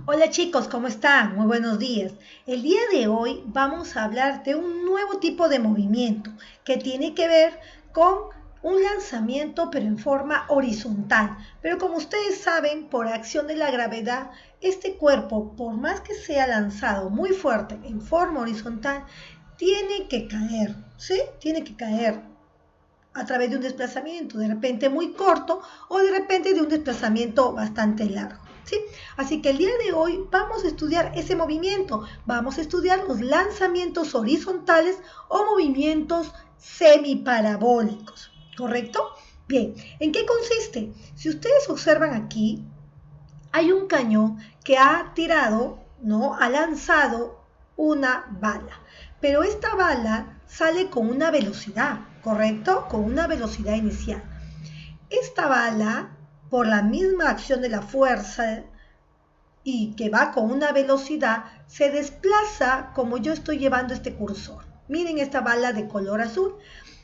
Hola chicos, ¿cómo están? Muy buenos días. El día de hoy vamos a hablar de un nuevo tipo de movimiento que tiene que ver con un lanzamiento pero en forma horizontal. Pero como ustedes saben, por acción de la gravedad, este cuerpo, por más que sea lanzado muy fuerte en forma horizontal, tiene que caer, ¿sí? Tiene que caer a través de un desplazamiento de repente muy corto o de repente de un desplazamiento bastante largo. ¿Sí? Así que el día de hoy vamos a estudiar ese movimiento, vamos a estudiar los lanzamientos horizontales o movimientos semiparabólicos, ¿correcto? Bien, ¿en qué consiste? Si ustedes observan aquí, hay un cañón que ha tirado, ¿no? Ha lanzado una bala, pero esta bala sale con una velocidad, ¿correcto? Con una velocidad inicial. Esta bala, por la misma acción de la fuerza y que va con una velocidad, se desplaza como yo estoy llevando este cursor. Miren esta bala de color azul.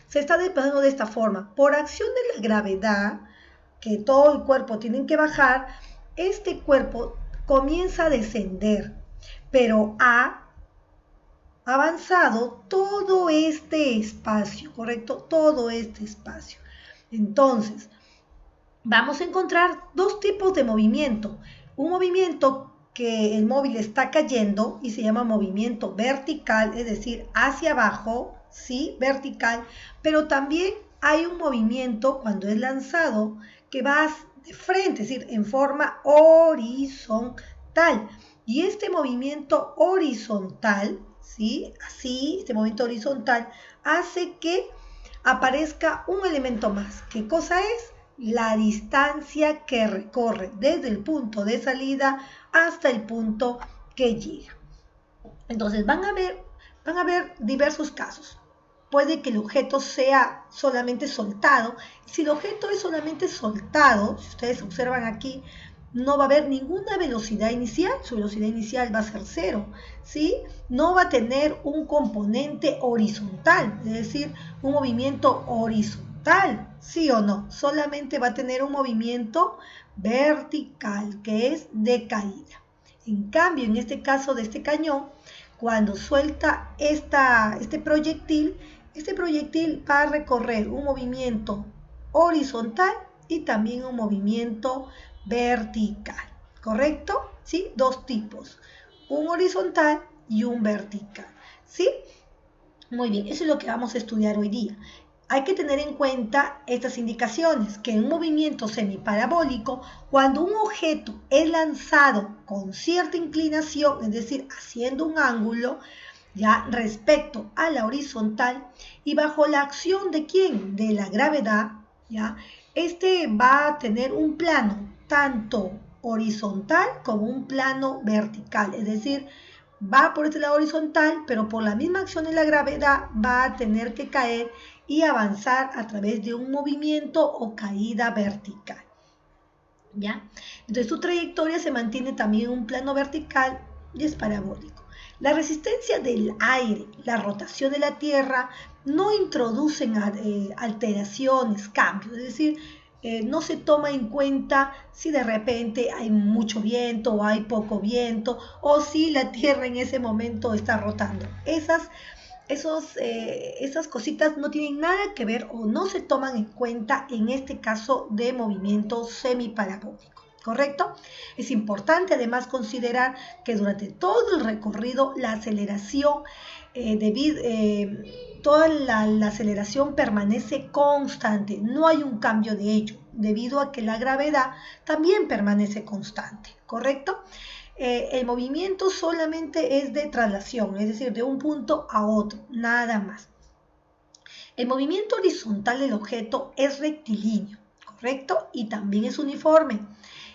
Se está desplazando de esta forma. Por acción de la gravedad, que todo el cuerpo tiene que bajar, este cuerpo comienza a descender, pero ha avanzado todo este espacio, ¿correcto? Todo este espacio. Entonces, vamos a encontrar dos tipos de movimiento. Un movimiento que el móvil está cayendo y se llama movimiento vertical, es decir, hacia abajo, sí, vertical, pero también hay un movimiento cuando es lanzado que va de frente, es decir, en forma horizontal. Y este movimiento horizontal, ¿sí? Así, este movimiento horizontal hace que aparezca un elemento más. ¿Qué cosa es? La distancia que recorre desde el punto de salida hasta el punto que llega. Entonces van a ver diversos casos. Puede que el objeto sea solamente soltado. Si el objeto es solamente soltado, si ustedes observan aquí, no va a haber ninguna velocidad inicial, su velocidad inicial va a ser cero, ¿sí? No va a tener un componente horizontal, es decir, un movimiento horizontal, ¿sí o no? Solamente va a tener un movimiento vertical, que es de caída. En cambio, en este caso de este cañón, cuando suelta este proyectil va a recorrer un movimiento horizontal y también un movimiento vertical, ¿correcto? ¿Sí? Dos tipos, un horizontal y un vertical, ¿sí? Muy bien, eso es lo que vamos a estudiar hoy día. Hay que tener en cuenta estas indicaciones, que en un movimiento semiparabólico, cuando un objeto es lanzado con cierta inclinación, es decir, haciendo un ángulo, ya respecto a la horizontal y bajo la acción de quién, de la gravedad, ya, este va a tener un plano tanto horizontal como un plano vertical, es decir, va por este lado horizontal, pero por la misma acción de la gravedad va a tener que caer y avanzar a través de un movimiento o caída vertical. ¿Ya? Entonces su trayectoria se mantiene también en un plano vertical y es parabólico. La resistencia del aire, la rotación de la Tierra no introducen alteraciones, cambios, es decir, no se toma en cuenta si de repente hay mucho viento o hay poco viento o si la Tierra en ese momento está rotando. Esas cositas no tienen nada que ver o no se toman en cuenta en este caso de movimiento semiparabólico, ¿correcto? Es importante además considerar que durante todo el recorrido la aceleración, toda la aceleración permanece constante, no hay un cambio de ello, debido a que la gravedad también permanece constante, ¿correcto? El movimiento solamente es de traslación, es decir, de un punto a otro, nada más. El movimiento horizontal del objeto es rectilíneo, ¿correcto? Y también es uniforme.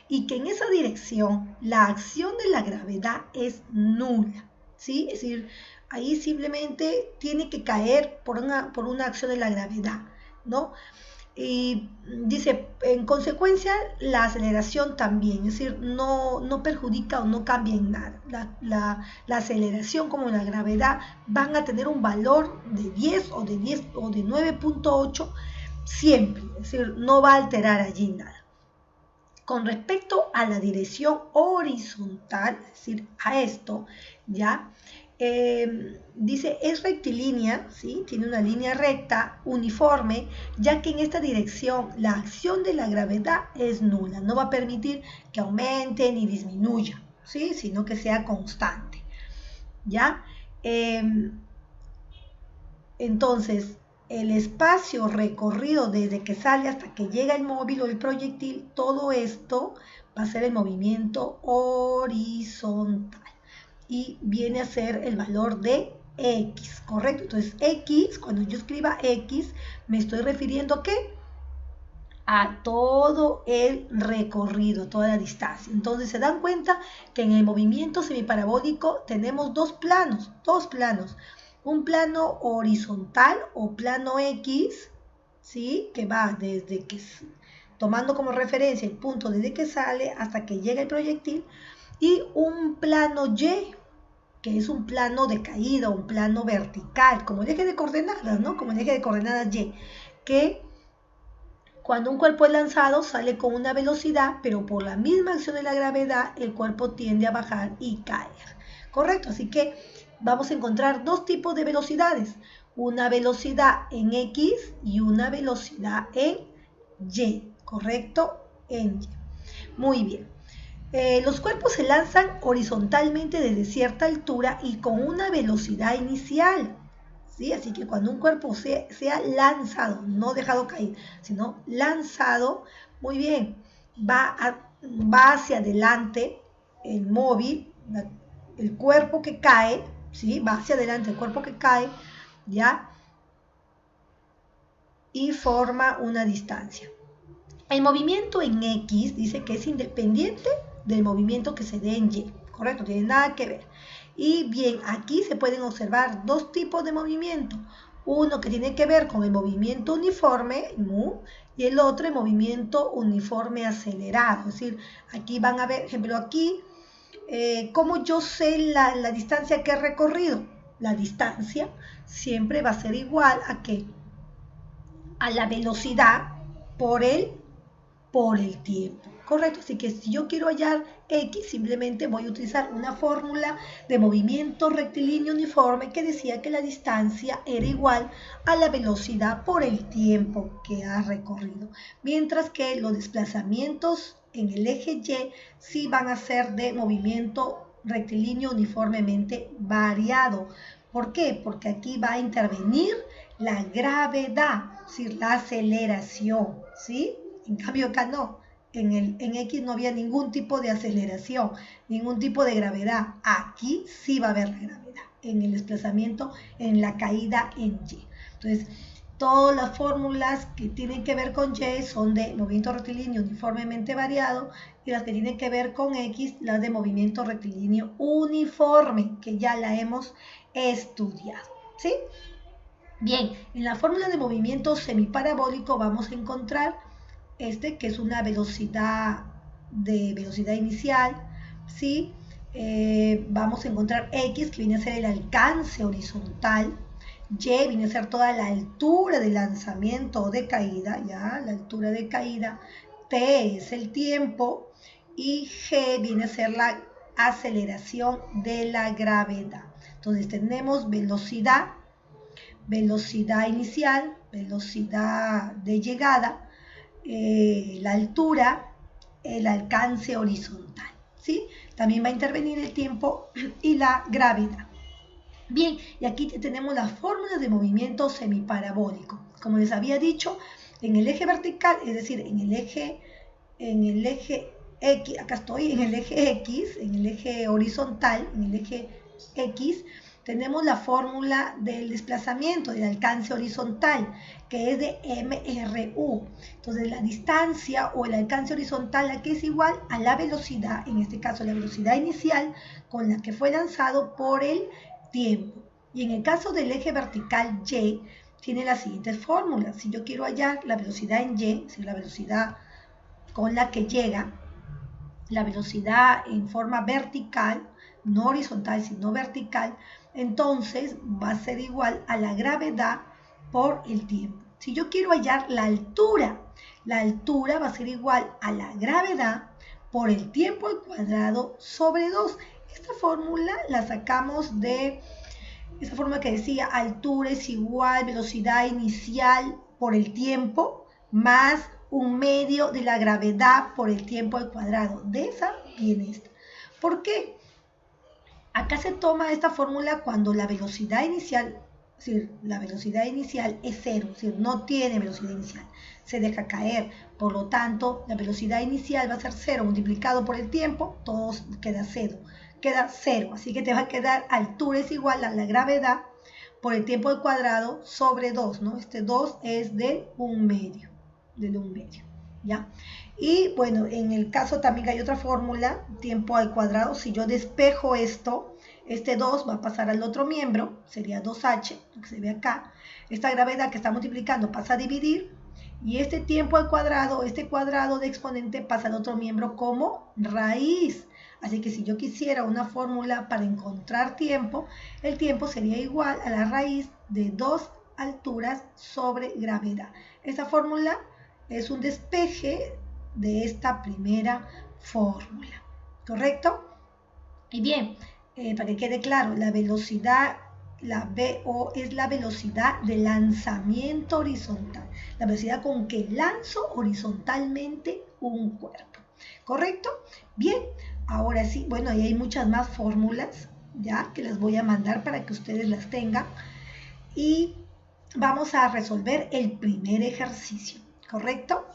Y que en esa dirección la acción de la gravedad es nula, ¿sí? Es decir, ahí simplemente tiene que caer por una acción de la gravedad, ¿no? Y dice, en consecuencia, la aceleración también, es decir, no perjudica o no cambia en nada. La aceleración como la gravedad van a tener un valor de 10 o de 10 o de 9.8 siempre, es decir, no va a alterar allí nada. Con respecto a la dirección horizontal, es decir, a esto, ¿ya? Dice, es rectilínea, ¿sí? Tiene una línea recta, uniforme, ya que en esta dirección la acción de la gravedad es nula. No va a permitir que aumente ni disminuya, ¿sí? Sino que sea constante, ¿ya? Entonces, el espacio recorrido desde que sale hasta que llega el móvil o el proyectil, todo esto va a ser el movimiento horizontal y viene a ser el valor de X, ¿correcto? Entonces, X, cuando yo escriba X, me estoy refiriendo a ¿qué? A todo el recorrido, toda la distancia. Entonces, se dan cuenta que en el movimiento semiparabólico tenemos dos planos. Un plano horizontal o plano X, ¿sí? Que va desde que, tomando como referencia el punto desde que sale hasta que llega el proyectil, y un plano Y, que es un plano de caída, un plano vertical, como el eje de coordenadas, ¿no? Como el eje de coordenadas Y, que cuando un cuerpo es lanzado sale con una velocidad, pero por la misma acción de la gravedad el cuerpo tiende a bajar y caer, ¿correcto? Así que vamos a encontrar dos tipos de velocidades, una velocidad en X y una velocidad en Y, ¿correcto? En Y. Muy bien. Los cuerpos se lanzan horizontalmente desde cierta altura y con una velocidad inicial, ¿sí? Así que cuando un cuerpo sea lanzado, no dejado caer, sino lanzado, muy bien, va hacia adelante el móvil, el cuerpo que cae, ¿sí? Va hacia adelante el cuerpo que cae, ¿ya? Y forma una distancia. El movimiento en X dice que es independiente del movimiento que se dé en Y, ¿correcto? No tiene nada que ver. Y bien, aquí se pueden observar dos tipos de movimiento. Uno que tiene que ver con el movimiento uniforme, y el otro el movimiento uniforme acelerado. Es decir, aquí van a ver, ejemplo, aquí, ¿cómo yo sé la distancia que he recorrido? La distancia siempre va a ser igual a ¿qué? A la velocidad por el tiempo, ¿correcto? Así que si yo quiero hallar X, simplemente voy a utilizar una fórmula de movimiento rectilíneo uniforme que decía que la distancia era igual a la velocidad por el tiempo que ha recorrido, mientras que los desplazamientos en el eje Y sí van a ser de movimiento rectilíneo uniformemente variado. ¿Por qué? Porque aquí va a intervenir la gravedad, es decir, la aceleración, ¿sí? En cambio acá no, en X no había ningún tipo de aceleración, ningún tipo de gravedad. Aquí sí va a haber la gravedad, en el desplazamiento, en la caída en Y. Entonces, todas las fórmulas que tienen que ver con Y son de movimiento rectilíneo uniformemente variado, y las que tienen que ver con X, las de movimiento rectilíneo uniforme, que ya la hemos estudiado, ¿sí? Bien, en la fórmula de movimiento semiparabólico vamos a encontrar que es una velocidad inicial, ¿sí? Vamos a encontrar X, que viene a ser el alcance horizontal, Y viene a ser toda la altura de lanzamiento o de caída, ¿ya? La altura de caída, T es el tiempo, y G viene a ser la aceleración de la gravedad. Entonces tenemos velocidad inicial, velocidad de llegada, la altura, el alcance horizontal, ¿sí? También va a intervenir el tiempo y la gravedad. Bien, y aquí tenemos las fórmulas de movimiento semiparabólico. Como les había dicho, en el eje vertical, es decir, en el eje X, acá estoy, en el eje X, en el eje horizontal, en el eje X, tenemos la fórmula del desplazamiento, del alcance horizontal, que es de MRU. Entonces, la distancia o el alcance horizontal aquí es igual a la velocidad, en este caso la velocidad inicial con la que fue lanzado por el tiempo. Y en el caso del eje vertical Y, tiene las siguientes fórmulas. Si yo quiero hallar la velocidad en Y, es decir, la velocidad con la que llega, la velocidad en forma vertical, no horizontal, sino vertical, entonces va a ser igual a la gravedad por el tiempo. Si yo quiero hallar la altura va a ser igual a la gravedad por el tiempo al cuadrado sobre 2. Esta fórmula la sacamos de esa fórmula que decía altura es igual velocidad inicial por el tiempo más 1/2 de la gravedad por el tiempo al cuadrado. De esa viene esta. ¿Por qué? Acá se toma esta fórmula cuando la velocidad inicial, es decir, la velocidad inicial es 0, es decir, no tiene velocidad inicial, se deja caer. Por lo tanto, la velocidad inicial va a ser 0 multiplicado por el tiempo, todo queda 0. Queda 0, así que te va a quedar altura es igual a la gravedad por el tiempo al cuadrado sobre 2, ¿no? Este 2 es del 1/2, ¿ya? Y bueno, en el caso también hay otra fórmula, tiempo al cuadrado. Si yo despejo esto, este 2 va a pasar al otro miembro, sería 2h, lo que se ve acá. Esta gravedad que está multiplicando pasa a dividir, y este tiempo al cuadrado, este cuadrado de exponente pasa al otro miembro como raíz. Así que si yo quisiera una fórmula para encontrar tiempo, el tiempo sería igual a la raíz de 2 alturas sobre gravedad. Esta fórmula es un despeje de esta primera fórmula, ¿correcto? Y bien, para que quede claro, la velocidad, la VO es la velocidad de lanzamiento horizontal, la velocidad con que lanzo horizontalmente un cuerpo, ¿correcto? Bien, ahora sí, bueno, ahí hay muchas más fórmulas, ya, que las voy a mandar para que ustedes las tengan. Y vamos a resolver el primer ejercicio, ¿correcto?